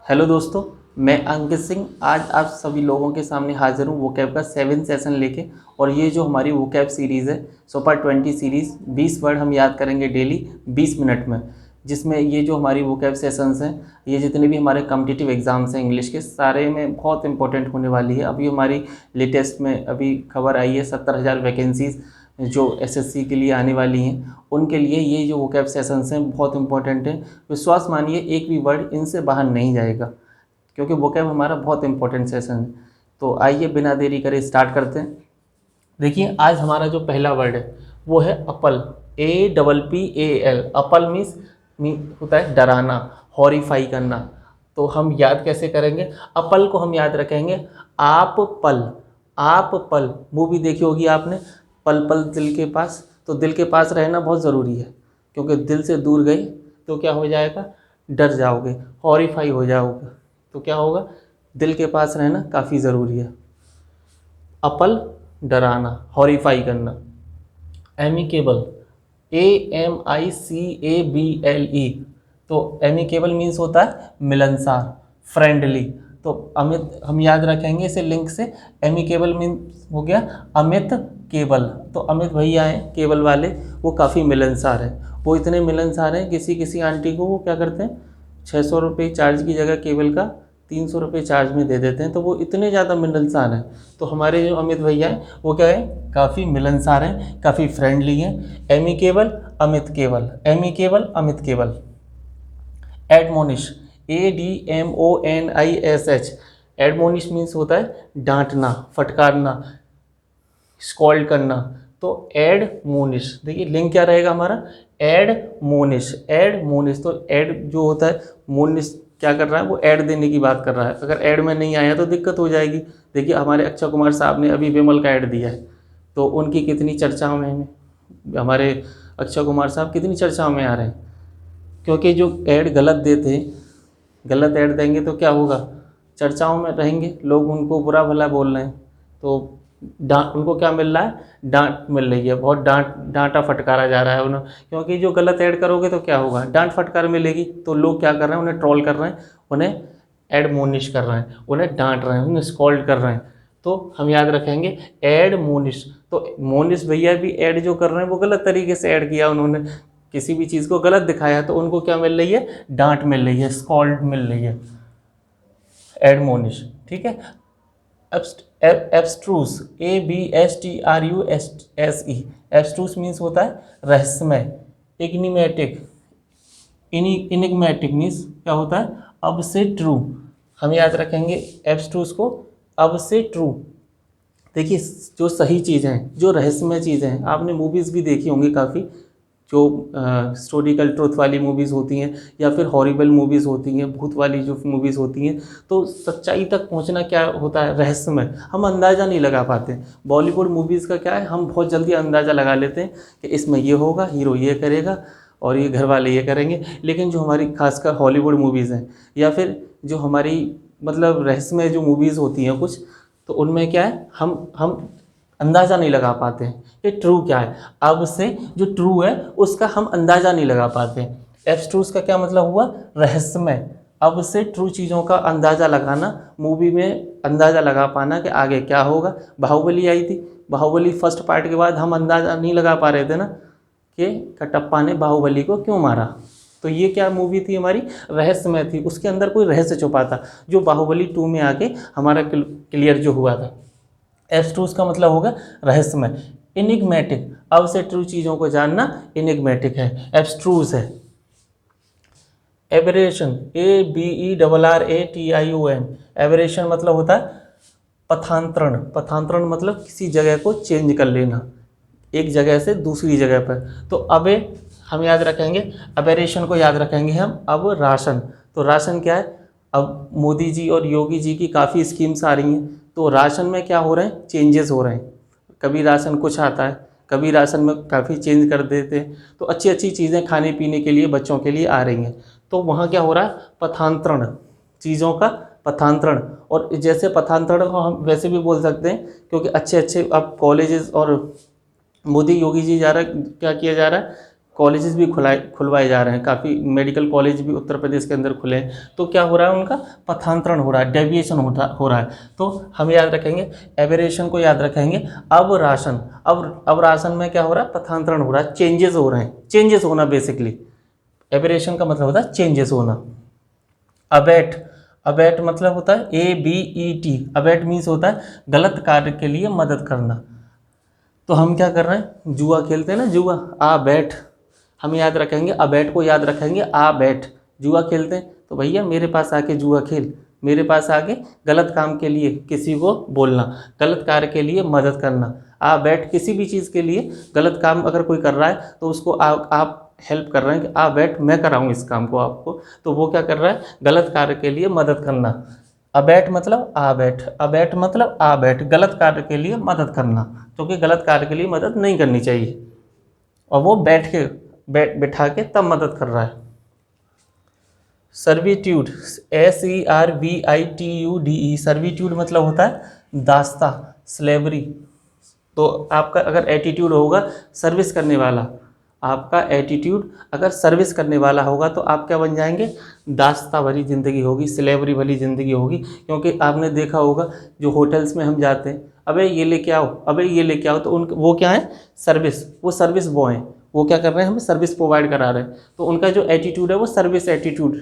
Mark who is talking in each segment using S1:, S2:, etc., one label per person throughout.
S1: Hello दोस्तों, मैं अंकित सिंह आज आप सभी लोगों के सामने हाजिर हूँ वोकैब का 7 सेशन लेके। और ये जो हमारी वोकैब सीरीज़ है सुपर 20 सीरीज़ 20 वर्ड हम याद करेंगे डेली 20 मिनट में, जिसमें ये जो हमारी वोकैब सेशंस हैं, ये जितने भी हमारे कॉम्पिटिटिव एग्ज़ाम्स हैं इंग्लिश के, सारे में बहुत इंपॉर्टेंट होने वाली है। अभी हमारी लेटेस्ट में अभी खबर आई है 70,000 वैकेंसीज़ जो एसएससी के लिए आने वाली हैं, उनके लिए ये जो वोकैब सेशंस हैं बहुत इंपॉर्टेंट हैं। विश्वास मानिए एक भी वर्ड इनसे बाहर नहीं जाएगा, क्योंकि वोकैब हमारा बहुत इंपॉर्टेंट सेशन है। तो आइए बिना देरी करे स्टार्ट करते हैं। देखिए आज हमारा जो पहला वर्ड है वो है अपल। APPAL। अपल मीन्स होता है डराना, हॉरिफाई करना। तो हम याद कैसे करेंगे? अपल को हम याद रखेंगे आप पल। आप पल मूवी देखी होगी आपने, पल पल दिल के पास। तो दिल के पास रहना बहुत ज़रूरी है, क्योंकि दिल से दूर गए तो क्या हो जाएगा? डर जाओगे, हॉरिफाई हो जाओगे। तो क्या होगा? दिल के पास रहना काफ़ी ज़रूरी है। अपल डराना, हॉरिफाई करना। Amicable, AMICABLE। तो एमिकेबल मीन्स होता है मिलनसार, फ्रेंडली। तो अमित हम याद रखेंगे इसे लिंक से। एमिकेबल मीन्स हो गया अमित केबल। तो अमित भैया हैं केबल वाले, वो काफ़ी मिलनसार हैं। वो इतने मिलनसार हैं, किसी किसी आंटी को वो क्या करते हैं, 600 रुपये चार्ज की जगह केबल का 300 रुपये चार्ज में दे देते हैं। तो वो इतने ज़्यादा मिलनसार हैं। तो हमारे जो अमित भैया हैं वो क्या है, काफ़ी मिलनसार हैं, काफ़ी फ्रेंडली हैं। Amicable Amit cable, amicable Amit cable. Admonish, ADMONISH। Admonish means होता है डांटना, फटकारना, स्कॉल्ड करना। तो एडमोनिश, देखिए लिंक क्या रहेगा हमारा, एडमोनिश। एडमोनिश तो एड जो होता है, मोनिश क्या कर रहा है, वो ऐड देने की बात कर रहा है। अगर ऐड में नहीं आया तो दिक्कत हो जाएगी। देखिए हमारे अक्षय कुमार साहब ने अभी विमल का ऐड दिया है, तो उनकी कितनी चर्चाओं में हैं। हमारे अक्षय कुमार साहब कितनी चर्चाओं में आ रहे हैं, क्योंकि जो ऐड गलत देते हैं, गलत ऐड देंगे तो क्या होगा, चर्चाओं में रहेंगे, लोग उनको बुरा भला बोल रहे हैं। तो डांट, उनको क्या मिल रहा है, डांट मिल रही है, बहुत डांटा फटकारा जा रहा है उन्हें। क्योंकि जो गलत ऐड करोगे तो क्या होगा, डांट फटकार मिलेगी। तो लोग क्या कर रहे हैं, उन्हें ट्रोल कर रहे हैं, उन्हें एडमोनिश कर रहे हैं, उन्हें डांट रहे हैं, उन्हें स्कॉल्ड कर रहे हैं। तो हम याद रखेंगे एडमोनिश। तो मोनिश भैया भी ऐड जो कर रहे हैं वो गलत तरीके से ऐड किया, उन्होंने किसी भी चीज़ को गलत दिखाया, तो उनको क्या मिल रही है, डांट मिल रही है, स्कॉल्ड मिल रही है, एडमोनिश। ठीक है। Abstruse, ABSTRUSE। एब्स्ट्रूस मीन्स होता है रहस्यमय। इग्निमेटिक, इनिग्मेटिक मीन्स क्या होता है, अब से ट्रू। हम याद रखेंगे एब्स्ट्रूस को, अब से ट्रू। देखिए जो सही चीज़ें हैं, जो रहस्यमय चीज़ें हैं, आपने मूवीज़ भी देखी होंगी काफ़ी, जो हिस्टोरिकल ट्रुथ वाली मूवीज़ होती हैं, या फिर हॉरिबल मूवीज़ होती हैं, भूत वाली जो मूवीज़ होती हैं, तो सच्चाई तक पहुंचना क्या होता है, रहस्यमय। हम अंदाज़ा नहीं लगा पाते। बॉलीवुड मूवीज़ का क्या है, हम बहुत जल्दी अंदाज़ा लगा लेते हैं कि इसमें ये होगा, हीरो ये करेगा और ये घर वाले ये करेंगे। लेकिन जो हमारी खासकर हॉलीवुड मूवीज़ हैं, या फिर जो हमारी मतलब रहस्यमय जो मूवीज़ होती हैं कुछ, तो उनमें क्या है, हम अंदाज़ा नहीं लगा पाते हैं कि ट्रू क्या है। अब से जो ट्रू है उसका हम अंदाज़ा नहीं लगा पाते हैं। एब्स्ट्रूस का क्या मतलब हुआ, रहस्यमय। अब से ट्रू चीज़ों का अंदाज़ा लगाना, मूवी में अंदाज़ा लगा पाना कि आगे क्या होगा। बाहुबली आई थी, बाहुबली फर्स्ट पार्ट के बाद हम अंदाज़ा नहीं लगा पा रहे थे ना कि कटप्पा ने बाहुबली को क्यों मारा। तो ये क्या मूवी थी हमारी, रहस्यमय थी, उसके अंदर कोई रहस्य छुपा था, जो बाहुबली 2 में आके हमारा क्लियर जो हुआ था। एब्स्ट्रूस का मतलब होगा रहस्यमय। इनिग्मेटिक, अब से ट्रू चीज़ों को जानना इनिग्मेटिक है, एब्स्ट्रूस है। Aberration, ABERRATION। एबरेशन मतलब होता है पथांतरण। पथांतरण मतलब किसी जगह को चेंज कर लेना, एक जगह से दूसरी जगह पर। तो अबे हम याद रखेंगे, अबेरेशन को याद रखेंगे हम। अब राशन, तो राशन क्या है, अब मोदी जी और योगी जी की काफ़ी स्कीम्स आ रही हैं, तो राशन में क्या हो रहे हैं, चेंजेस हो रहे हैं। कभी राशन कुछ आता है, कभी राशन में काफ़ी चेंज कर देते हैं। तो अच्छी अच्छी चीज़ें खाने पीने के लिए बच्चों के लिए आ रही हैं। तो वहाँ क्या हो रहा है, पथांतरण, चीज़ों का पथांतरण। और जैसे पथांतरण को हम वैसे भी बोल सकते हैं, क्योंकि अच्छे अच्छे अब कॉलेजेस और मोदी योगी जी जा रहा है, क्या किया जा रहा है, कॉलेजेस भी खुलवाए जा रहे हैं, काफ़ी मेडिकल कॉलेज भी उत्तर प्रदेश के अंदर खुले हैं। तो क्या हो रहा है, उनका पथांतरण हो रहा है, डेविएशन हो रहा है। तो हम याद रखेंगे, एबेरेशन को याद रखेंगे। अब राशन में क्या हो रहा है, पथांतरण हो रहा है, चेंजेस हो रहे हैं, चेंजेस होना बेसिकली। एबेरेशन का मतलब होता है चेंजेस होना। अबेट मतलब होता है ABET। अबेट मीन्स होता है गलत कार्य के लिए मदद करना। तो हम क्या कर रहे हैं, जुआ खेलते हैं ना, जुआ, आ बैठ, हम याद रखेंगे, अबैट को याद रखेंगे, आ बैठ। जुआ खेलते हैं तो भैया मेरे पास आके जुआ खेल, मेरे पास आके गलत काम के लिए किसी को बोलना, गलत कार्य के लिए मदद करना। आ बैठ, किसी भी चीज़ के लिए गलत काम अगर कोई कर रहा है तो उसको आप हेल्प कर रहे हैं कि आ बैठ, मैं कराऊँ इस काम को आपको। तो वो क्या कर रहा है, गलत कार्य के लिए मदद करना। अबैट मतलब आ बैठ, अबैट मतलब आ बैठ, गलत कार्य के लिए मदद करना, क्योंकि गलत कार्य के लिए मदद नहीं करनी चाहिए, और वो बैठा के तब मदद कर रहा है। सर्विट्यूड, SERVITUDE, सर्विट्यूड मतलब होता है दास्ता, स्लेवरी। तो आपका अगर एटीट्यूड होगा सर्विस करने वाला, आपका एटीट्यूड अगर सर्विस करने वाला होगा तो आप क्या बन जाएंगे, दास्ता भरी ज़िंदगी होगी, स्लेवरी भरी ज़िंदगी होगी। क्योंकि आपने देखा होगा जो होटल्स में हम जाते हैं, अबे ये लेके आओ, अबे ये लेके आओ, तो वो क्या है, सर्विस, वो सर्विस बॉय हैं, वो क्या कर रहे हैं, हमें सर्विस प्रोवाइड करा रहे हैं। तो उनका जो एटीट्यूड है वो सर्विस एटीट्यूड,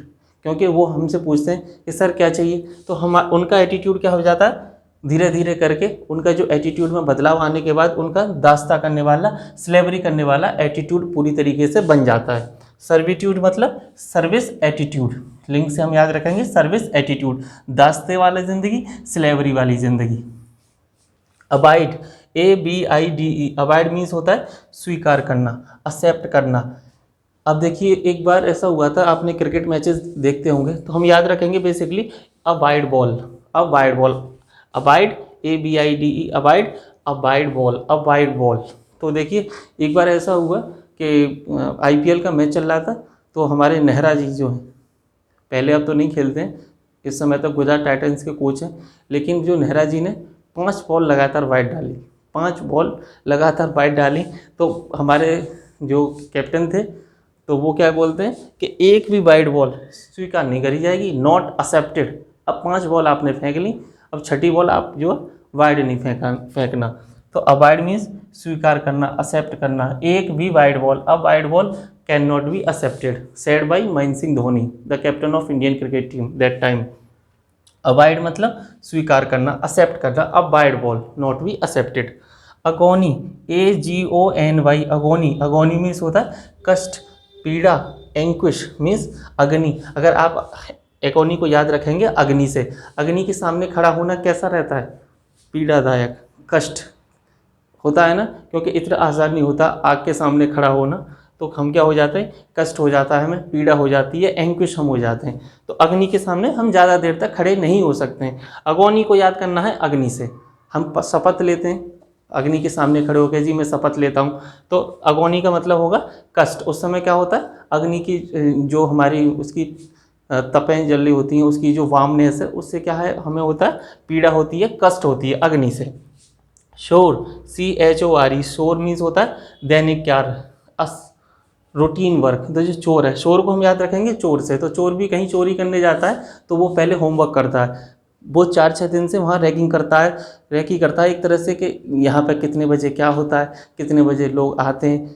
S1: क्योंकि वो हमसे पूछते हैं कि सर क्या चाहिए, तो हम उनका एटीट्यूड क्या हो जाता है, धीरे धीरे करके उनका जो एटीट्यूड में बदलाव आने के बाद उनका दास्ता करने वाला, स्लेवरी करने वाला एटीट्यूड पूरी तरीके से बन जाता है। सर्विट्यूड मतलब सर्विस एटीट्यूड, लिंक से हम याद रखेंगे, सर्विस एटीट्यूड, दास्ते वाली ज़िंदगी, स्लेवरी वाली ज़िंदगी। अबाइड, ABIDE, अबाइड मीन्स होता है स्वीकार करना, एक्सेप्ट करना। अब देखिए एक बार ऐसा हुआ था, आपने क्रिकेट मैचेस देखते होंगे, तो हम याद रखेंगे basically abide ball, abide ball, abide ABIDE, abide, abide ball, abide ball. तो देखिए एक बार ऐसा हुआ कि IPL का मैच चल रहा था, तो हमारे नेहरा जी जो हैं, पहले अब तो नहीं खेलते हैं, इस समय तक गुजरात टाइटंस के कोच हैं, लेकिन जो नेहरा जी ने 5 बॉल लगातार वाइड डाली, 5 बॉल लगातार वाइड डाली, तो हमारे जो कैप्टन थे तो वो क्या बोलते हैं कि एक भी वाइड बॉल स्वीकार नहीं करी जाएगी, नॉट एक्सेप्टेड। अब 5 बॉल आपने फेंक ली, अब छठी बॉल आप जो वाइड नहीं फेंकना। तो अवॉइड मीन्स स्वीकार करना, एक्सेप्ट करना, एक भी वाइड बॉल, अब wide ball can not be accepted, said by Mahendra Singh Dhoni, the captain of Indian cricket team that time. Avoid मतलब स्वीकार करना, एक्सेप्ट करना, अब wide ball not be accepted. Agony, AGONY, agony, agony means होता है कष्ट, पीड़ा, एंक्विश मीन्स अग्नि। अगर आप एगोनी को याद रखेंगे अग्नि से, अग्नि के सामने खड़ा होना कैसा रहता है, पीड़ादायक, कष्ट होता है ना, क्योंकि इतना आसान नहीं होता आग के सामने खड़ा होना, तो हम क्या हो जाते हैं, कष्ट हो जाता है, हमें पीड़ा हो जाती है, एंक्विश हम हो जाते हैं। तो अग्नि के सामने हम ज़्यादा देर तक खड़े नहीं हो सकते हैं। अगोनी को याद करना है अग्नि से, हम शपथ लेते हैं अग्नि के सामने खड़े होकर, जी मैं शपथ लेता हूँ, तो अगोनी का मतलब होगा कष्ट। उस समय क्या होता है, अग्नि की जो हमारी उसकी तपें जल रही होती हैं, उसकी जो वार्मनेस है, उससे क्या है, हमें होता है पीड़ा होती है, कष्ट होती है अग्नि से। शोर, CHORE, शोर मीन्स होता है दैनिक कार्य, रूटीन वर्क। तो जो चोर है, शोर को हम याद रखेंगे चोर से, तो चोर भी कहीं चोरी करने जाता है तो वो पहले होमवर्क करता है, वो 4-6 दिन से वहाँ रैगिंग करता है, रैकी करता है एक तरह से कि यहाँ पर कितने बजे क्या होता है, कितने बजे लोग आते हैं,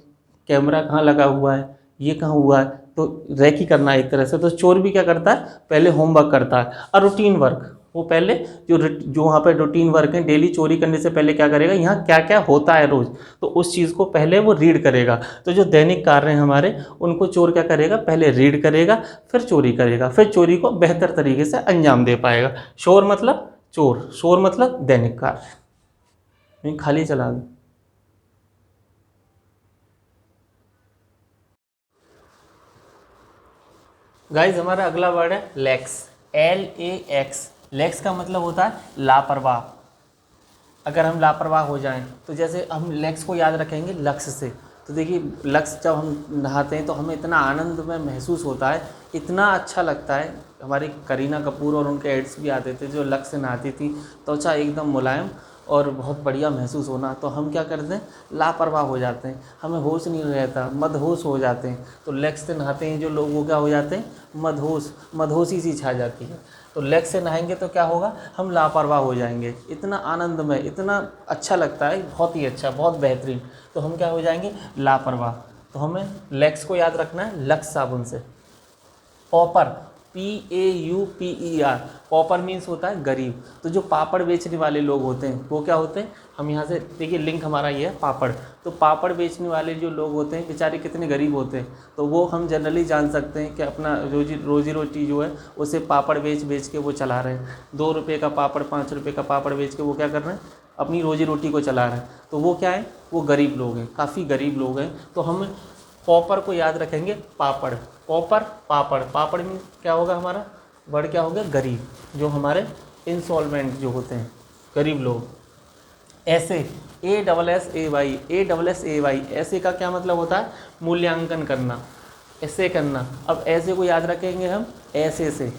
S1: कैमरा कहाँ लगा हुआ है, ये कहाँ हुआ है, तो रैकी करना है एक तरह से। तो चोर भी क्या करता है, पहले होमवर्क करता है। और रूटीन वर्क, वो पहले जो वहाँ पर रूटीन वर्क है, डेली चोरी करने से पहले क्या करेगा, यहाँ क्या क्या होता है रोज़, तो उस चीज़ को पहले वो रीड करेगा। तो जो दैनिक कार्य हैं हमारे, उनको चोर क्या करेगा, पहले रीड करेगा, फिर चोरी करेगा, फिर चोरी को बेहतर तरीके से अंजाम दे पाएगा। शोर मतलब चोर, शोर मतलब दैनिक कार्य। नहीं खाली चला दो। गाइज हमारा अगला वर्ड है लैक्स, LAX। लैक्स का मतलब होता है लापरवाह। अगर हम लापरवाह हो जाएं, तो जैसे हम लैक्स को याद रखेंगे लक्ष्य से, तो देखिए लक्ष्य जब हम नहाते हैं तो हमें इतना आनंद में महसूस होता है, इतना अच्छा लगता है। हमारी करीना कपूर और उनके एड्स भी आते थे जो लक्ष्य से नहाती थी, त्वचा एकदम मुलायम और बहुत बढ़िया महसूस होना, तो हम क्या करते हैं, लापरवाह हो जाते हैं, हमें होश नहीं रहता, मदहोश हो जाते हैं। तो लेक्स से नहाते हैं जो लोग वो क्या हो जाते हैं, मदहोशी सी छा जाती है। तो लेक्स से नहाएंगे तो क्या होगा, हम लापरवाह हो जाएंगे। इतना आनंदमय, इतना अच्छा लगता है, बहुत ही अच्छा, बहुत बेहतरीन। तो हम क्या हो जाएंगे, लापरवाह। तो हमें लेक्स को याद रखना है लक्स साबुन से। पॉपर, PAUPER, पॉपर मीन्स होता है गरीब। तो जो पापड़ बेचने वाले लोग होते हैं वो क्या होते हैं, हम यहाँ से देखिए लिंक हमारा ये है पापड़। तो पापड़ बेचने वाले जो लोग होते हैं बेचारे कितने गरीब होते हैं, तो वो हम जनरली जान सकते हैं कि अपना रोजी रोटी जो है उसे पापड़ बेच बेच के वो चला रहे हैं। 2 रुपये का पापड़, 5 रुपये का पापड़ बेच के वो क्या कर रहे हैं, अपनी रोजी रोटी को चला रहे हैं। तो वो क्या है, वो गरीब लोग हैं, काफ़ी गरीब लोग हैं। तो हम पॉपर को याद रखेंगे पापड़, पॉपर पापड़। पापड़ में क्या होगा, हमारा वर्ड क्या हो गया, गरीब, जो हमारे इंसॉल्वेंट जो होते हैं, गरीब लोग। ऐसे, ASSAY, ऐसे का क्या मतलब होता है, मूल्यांकन करना, ऐसे करना। अब ऐसे को याद रखेंगे हम ऐसे से।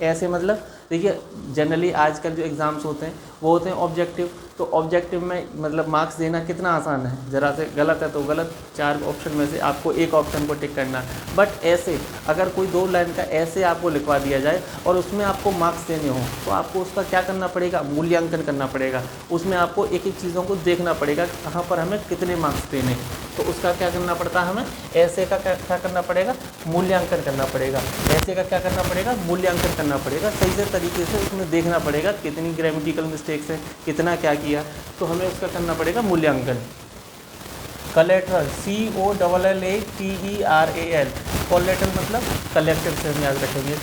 S1: ऐसे मतलब देखिए जनरली आजकल जो एग्ज़ाम्स होते हैं वो होते हैं ऑब्जेक्टिव। तो ऑब्जेक्टिव में मतलब मार्क्स देना कितना आसान है, ज़रा से गलत है तो गलत, 4 ऑप्शन में से आपको एक ऑप्शन को टिक करना है। बट ऐसे अगर कोई 2 लाइन का ऐसे आपको लिखवा दिया जाए और उसमें आपको मार्क्स देने हो तो आपको उसका क्या करना पड़ेगा, मूल्यांकन करना पड़ेगा। उसमें आपको एक एक चीज़ों को देखना पड़ेगा, कहाँ पर हमें कितने मार्क्स देने। तो उसका क्या करना पड़ता है, हमें ऐसे का क्या करना पड़ेगा, मूल्यांकन करना पड़ेगा। ऐसे का क्या करना पड़ेगा, मूल्यांकन करना पड़ेगा। सही से तरीके से उसमें देखना पड़ेगा कितनी ग्रामेटिकल मिस्टेक्स है, कितना क्या किया, तो हमें उसका करना पड़ेगा मूल्यांकन। कलेक्टर, COLLATERAL, कोलेटरल मतलब कलेक्टर से हम याद रखेंगे।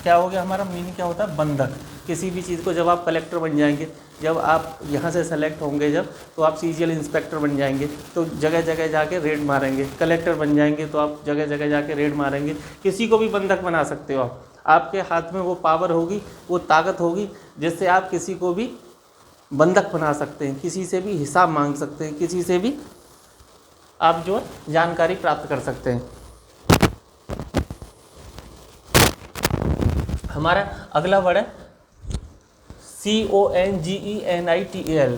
S1: क्या हो गया हमारा, मीनिंग क्या होता है, बंधक। किसी भी चीज़ को जब आप कलेक्टर बन जाएंगे, जब आप यहाँ से सेलेक्ट होंगे जब, तो आप CGL इंस्पेक्टर बन जाएंगे, तो जगह जगह जाके रेड मारेंगे। कलेक्टर बन जाएंगे तो आप जगह जगह जाके रेड मारेंगे। किसी को भी बंधक बना सकते हो आप, आपके हाथ में वो पावर होगी, वो ताकत होगी जिससे आप किसी को भी बंधक बना सकते हैं, किसी से भी हिसाब मांग सकते हैं, किसी से भी आप जो जानकारी प्राप्त कर सकते हैं। हमारा अगला वर्ड है CONGENITAL,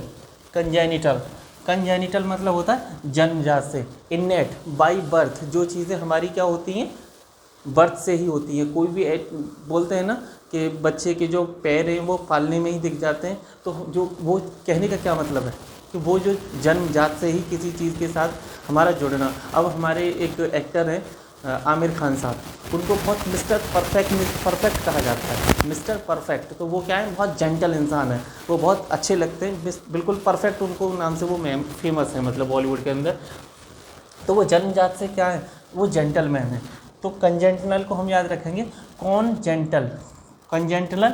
S1: कंजेनिटल। कंजेनिटल मतलब होता है जन्मजात से, इनेट, बाई बर्थ। जो चीज़ें हमारी क्या होती हैं, बर्थ से ही होती हैं। कोई भी बोलते हैं ना कि बच्चे के जो पैर हैं वो पालने में ही दिख जाते हैं, तो जो वो कहने का क्या मतलब है कि वो जो जन्मजात से ही किसी चीज़ के साथ हमारा जुड़ना। अब हमारे एक एक्टर हैं आमिर खान साहब, उनको बहुत मिस्टर परफेक्ट कहा जाता है, मिस्टर परफेक्ट। तो वो क्या है, बहुत जेंटल इंसान है, वो बहुत अच्छे लगते हैं, बिल्कुल परफेक्ट उनको नाम से वो फेमस है मतलब बॉलीवुड के अंदर। तो वो जन्मजात से क्या है, वो जेंटलमैन है। तो कंजेंटल को हम याद रखेंगे कौन जेंटल, कंजेंटल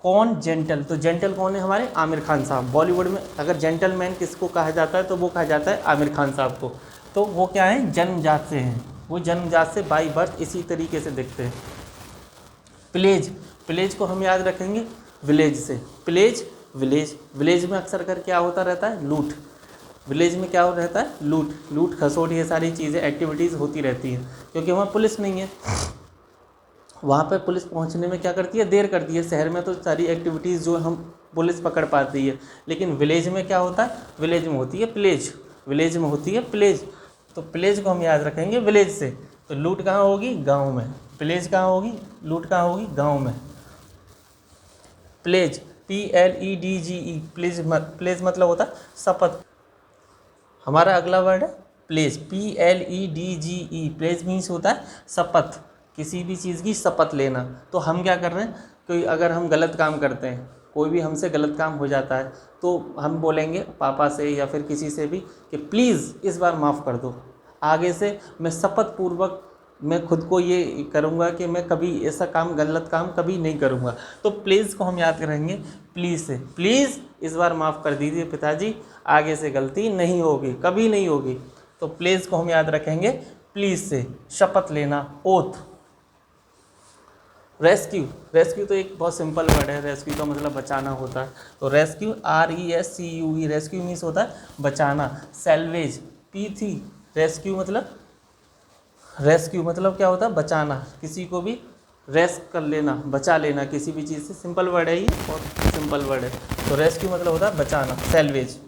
S1: कौन जेंटल। तो जेंटल कौन है, हमारे आमिर खान साहब। बॉलीवुड में अगर जेंटलमैन किसको कहा जाता है तो वो कहा जाता है आमिर खान साहब को। तो वो क्या है, जन्मजात से हैं, वो जन्मजात से बाई बर्थ इसी तरीके से दिखते हैं। प्लेज, प्लेज को हम याद रखेंगे विलेज से। प्लेज, विलेज, विलेज में अक्सर कर क्या होता रहता है, लूट। विलेज में क्या रहता है, लूट खसोट, ये सारी चीज़ें एक्टिविटीज़ होती रहती हैं, क्योंकि वहाँ पुलिस नहीं है। वहाँ पर पुलिस पहुँचने में क्या करती है, देर करती है। शहर में तो सारी एक्टिविटीज़ जो हम पुलिस पकड़ पाती है, लेकिन विलेज में क्या होता है, विलेज में होती है प्लेज, विलेज में होती है प्लेज। तो प्लेज को हम याद रखेंगे विलेज से। तो लूट कहाँ होगी, गांव में। प्लेज कहाँ होगी, लूट कहाँ होगी, गांव में। प्लेज, PLEDGE, प्लेज मतलब होता है शपथ। हमारा अगला वर्ड है प्लेज, PLEDGE। प्लेज मीन्स होता है शपथ, किसी भी चीज़ की शपथ लेना। तो हम क्या कर रहे हैं, कोई अगर हम गलत काम करते हैं, कोई भी हमसे गलत काम हो जाता है, तो हम बोलेंगे पापा से या फिर किसी से भी कि प्लीज़ इस बार माफ़ कर दो, आगे से मैं शपथ पूर्वक मैं खुद को ये करूँगा कि मैं कभी ऐसा काम, गलत काम कभी नहीं करूँगा। तो प्लीज़ को हम याद करेंगे प्लीज़ से, प्लीज़ इस बार माफ़ कर दीजिए पिताजी, आगे से गलती नहीं होगी, कभी नहीं होगी। तो प्लीज़ को हम याद रखेंगे प्लीज़ से, शपथ लेना, ओथ। रेस्क्यू, रेस्क्यू तो एक बहुत सिंपल वर्ड है, रेस्क्यू का मतलब बचाना होता है। तो रेस्क्यू, RESCUE, रेस्क्यू मीन्स होता है बचाना। सैल्वेज, P3, रेस्क्यू मतलब क्या होता है, बचाना, किसी को भी रेस्क कर लेना, बचा लेना किसी भी चीज़ से, सिंपल वर्ड है ये, बहुत सिंपल वर्ड है। तो रेस्क्यू मतलब होता है बचाना, salvage.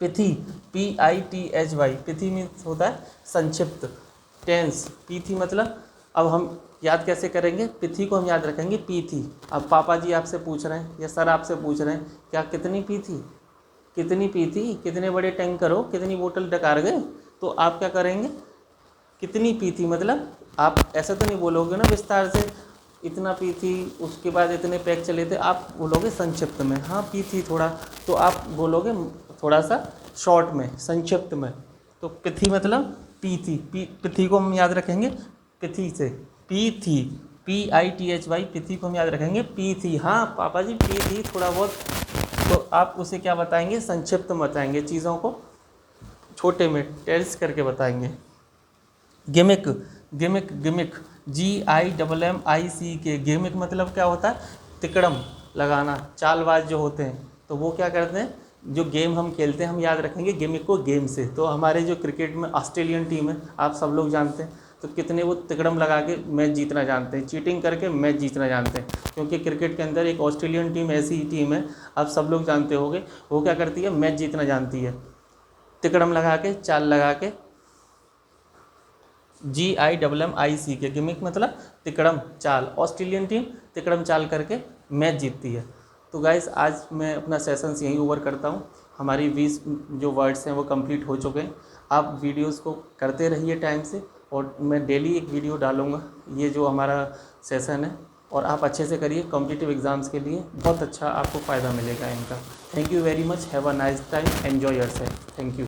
S1: Pithy, PITHY, pithy means होता है संक्षिप्त। टेंस, पी थी मतलब, अब हम याद कैसे करेंगे, पिथी को हम याद रखेंगे पी थी। अब पापा जी आपसे पूछ रहे हैं या सर आपसे पूछ रहे हैं क्या कितनी पी थी, कितनी पी थी, कितने बड़े टैंकर हो, कितनी बोतल डकार गए, तो आप क्या करेंगे, कितनी पी थी मतलब आप ऐसा तो नहीं बोलोगे ना विस्तार से, इतना पी थी उसके बाद इतने पैक चले थे, आप बोलोगे संक्षिप्त में, हाँ पी थी थोड़ा, तो आप बोलोगे थोड़ा सा शॉर्ट में, संक्षिप्त में। तो पिथी मतलब पी थी, पिथी को हम याद रखेंगे पिथी से, पी थी, PITHY, पिथी को हम याद रखेंगे पी थी, हाँ पापा जी पी थी थोड़ा बहुत, तो आप उसे क्या बताएंगे, संक्षिप्त में बताएंगे, चीज़ों को छोटे में टेल्स करके बताएंगे। Gimmick, gimmick, gimmick, GIMMIC, gimmick मतलब क्या होता है, तिकड़म लगाना, चालबाज जो होते हैं, तो वो क्या करते हैं, जो गेम हम खेलते हैं हम याद रखेंगे गिमिक को गेम से। तो हमारे जो क्रिकेट में ऑस्ट्रेलियन टीम है आप सब लोग जानते हैं, तो कितने वो तिकड़म लगा के मैच जीतना जानते हैं, चीटिंग करके मैच जीतना जानते हैं, क्योंकि क्रिकेट के अंदर एक ऑस्ट्रेलियन टीम ऐसी टीम है, आप सब लोग जानते होंगे, वो क्या करती है, मैच जीतना जानती है, तिकड़म लगा के, चाल लगा के। GIMMIC, गिमिक मतलब तिकड़म चाल, ऑस्ट्रेलियन टीम तिकड़म चाल करके मैच जीतती है। तो गाइस आज मैं अपना सेशंस यहीं ओवर करता हूँ, हमारी 20 जो वर्ड्स हैं वो कंप्लीट हो चुके हैं। आप वीडियोस को करते रहिए टाइम से, और मैं डेली एक वीडियो डालूँगा, ये जो हमारा सेशन है, और आप अच्छे से करिए, कॉम्पिटिटिव एग्ज़ाम्स के लिए बहुत अच्छा आपको फ़ायदा मिलेगा इनका। Thank you very much, have a nice time, enjoy yourself, thank you.